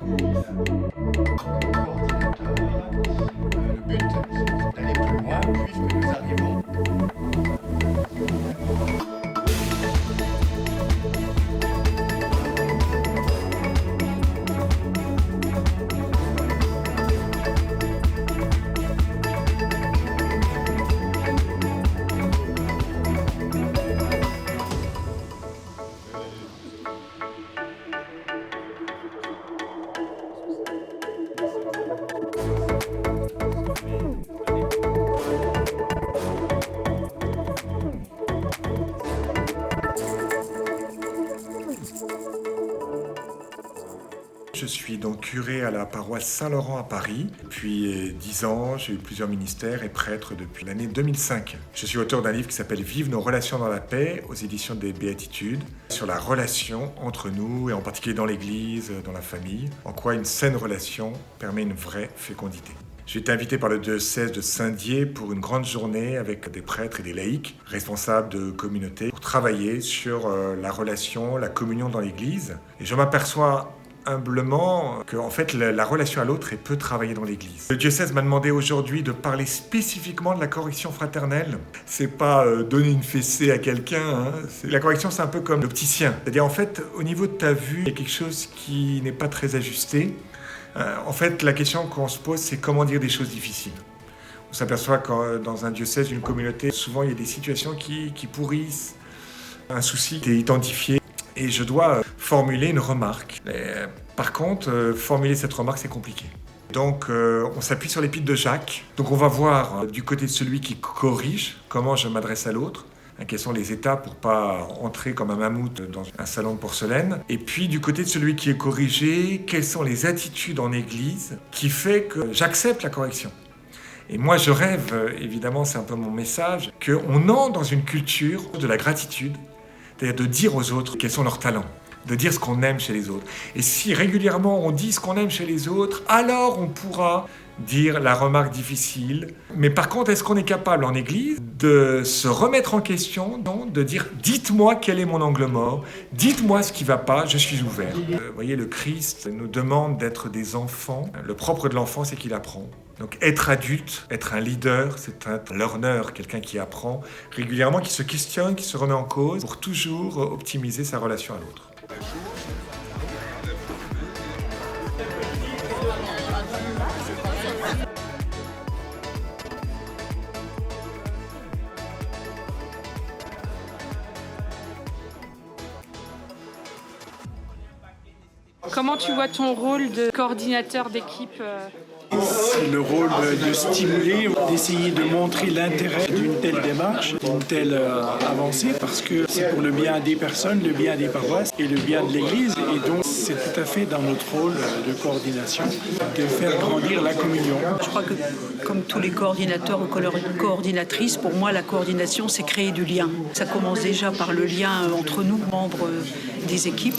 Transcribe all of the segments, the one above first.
Le but, c'est d'aller plus loin puisque nous arrivons. Je suis donc curé à la paroisse Saint-Laurent à Paris. Depuis 10 ans, j'ai eu plusieurs ministères et prêtre depuis l'année 2005. Je suis auteur d'un livre qui s'appelle « Vive nos relations dans la paix » aux éditions des Béatitudes, sur la relation entre nous et en particulier dans l'Église, dans la famille, en quoi une saine relation permet une vraie fécondité. J'ai été invité par le diocèse de Saint-Dié pour une grande journée avec des prêtres et des laïcs, responsables de communautés, pour travailler sur la relation, la communion dans l'Église. Et je m'aperçois humblement que en fait, la relation à l'autre est peu travaillée dans l'Église. Le diocèse m'a demandé aujourd'hui de parler spécifiquement de la correction fraternelle. C'est pas donner une fessée à quelqu'un. La correction, c'est un peu comme l'opticien. C'est-à-dire, en fait, au niveau de ta vue, il y a quelque chose qui n'est pas très ajusté. En fait, la question qu'on se pose, c'est comment dire des choses difficiles. On s'aperçoit que dans un diocèse, une communauté, souvent il y a des situations qui pourrissent. Un souci qui est identifié. Et je dois formuler une remarque. Par contre, formuler cette remarque, c'est compliqué. Donc, on s'appuie sur l'épître de Jacques. Donc, on va voir du côté de celui qui corrige, comment je m'adresse à l'autre, quelles sont les étapes pour pas entrer comme un mammouth dans un salon de porcelaine. Et puis, du côté de celui qui est corrigé, quelles sont les attitudes en Église qui fait que j'accepte la correction. Et moi, je rêve, évidemment, c'est un peu mon message, qu'on entre dans une culture de la gratitude, c'est-à-dire de dire aux autres quels sont leurs talents, de dire ce qu'on aime chez les autres. Et si régulièrement on dit ce qu'on aime chez les autres, alors on pourra dire la remarque difficile. Mais par contre, est-ce qu'on est capable en Église de se remettre en question, donc de dire « dites-moi quel est mon angle mort, dites-moi ce qui ne va pas, je suis ouvert ». Vous voyez, le Christ nous demande d'être des enfants. Le propre de l'enfant, c'est qu'il apprend. Donc être adulte, être un leader, c'est un learner, quelqu'un qui apprend régulièrement, qui se questionne, qui se remet en cause pour toujours optimiser sa relation à l'autre. Comment tu vois ton rôle de coordinateur d'équipe C'est le rôle de stimuler, d'essayer de montrer l'intérêt d'une telle démarche, d'une telle avancée, parce que c'est pour le bien des personnes, le bien des paroisses et le bien de l'Église. Et donc, c'est tout à fait dans notre rôle de coordination de faire grandir la communion. Je crois que, comme tous les coordinateurs ou coordinatrices, pour moi, la coordination, c'est créer du lien. Ça commence déjà par le lien entre nous, membres des équipes.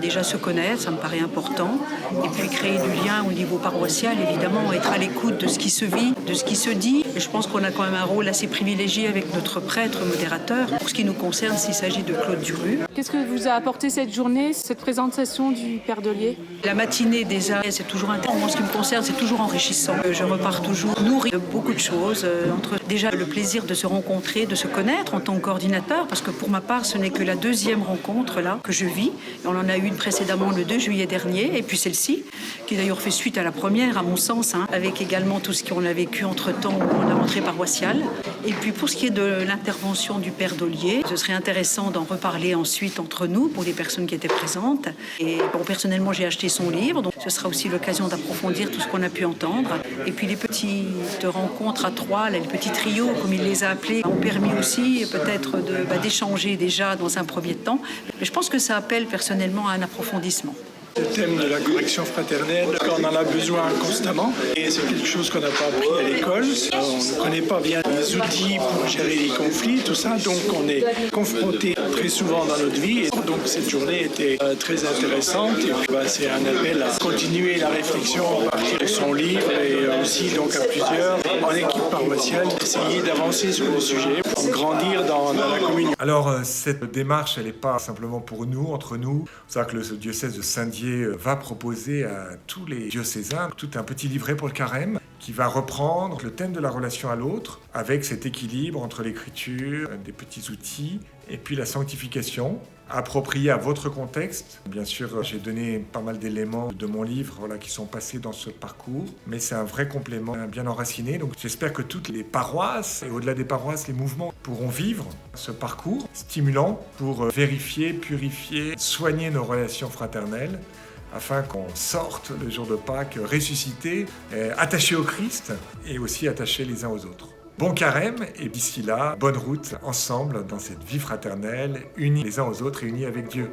Déjà se connaître, ça me paraît important. Et puis créer du lien au niveau paroissial, évidemment, être à l'écoute de ce qui se vit, de ce qui se dit. Et je pense qu'on a quand même un rôle assez privilégié avec notre prêtre modérateur. Pour ce qui nous concerne, s'il s'agit de Claude Duru. Qu'est-ce que vous a apporté cette journée, cette présentation du Père Dollier? La matinée déjà, c'est toujours intéressant. En ce qui me concerne, c'est toujours enrichissant. Je repars toujours nourrie de beaucoup de choses. Entre déjà le plaisir de se rencontrer, de se connaître en tant que coordinateur, parce que pour ma part, ce n'est que la deuxième rencontre là que je vis. Et on en a eu une précédemment le 2 juillet dernier, et puis celle-ci, qui d'ailleurs fait suite à la première, à mon sens, avec également tout ce qu'on a vécu entre-temps à la rentrée paroissiale. Et puis pour ce qui est de l'intervention du Père Dollier, ce serait intéressant d'en reparler ensuite entre nous, pour les personnes qui étaient présentes. Et bon, personnellement, j'ai acheté son livre, donc ce sera aussi l'occasion d'approfondir tout ce qu'on a pu entendre. Et puis les petites rencontres à trois, là, les petits trios, comme il les a appelés, ont permis aussi peut-être d'échanger déjà dans un premier temps. Mais je pense que ça appelle personnellement à un approfondissement. Le thème de la correction fraternelle, on en a besoin constamment et c'est quelque chose qu'on n'a pas appris à l'école. On ne connaît pas bien les outils pour gérer les conflits, tout ça, donc on est confronté très souvent dans notre vie. Et Donc cette journée était très intéressante et puis c'est un appel à continuer la réflexion à partir de son livre et aussi donc à plusieurs en équipe paroissiale d'essayer d'avancer sur le sujet pour grandir dans la communion. Alors cette démarche, elle n'est pas simplement pour nous, entre nous. C'est vrai que le diocèse de Saint-Dié va proposer à tous les diocésains tout un petit livret pour le carême qui va reprendre le thème de la relation à l'autre avec cet équilibre entre l'écriture, des petits outils et puis la sanctification, appropriée à votre contexte. Bien sûr, j'ai donné pas mal d'éléments de mon livre qui sont passés dans ce parcours, mais c'est un vrai complément bien enraciné. Donc j'espère que toutes les paroisses, et au-delà des paroisses, les mouvements pourront vivre ce parcours stimulant pour vérifier, purifier, soigner nos relations fraternelles, afin qu'on sorte le jour de Pâques ressuscités, attachés au Christ et aussi attachés les uns aux autres. Bon carême et d'ici là, bonne route ensemble dans cette vie fraternelle, unis les uns aux autres et unis avec Dieu.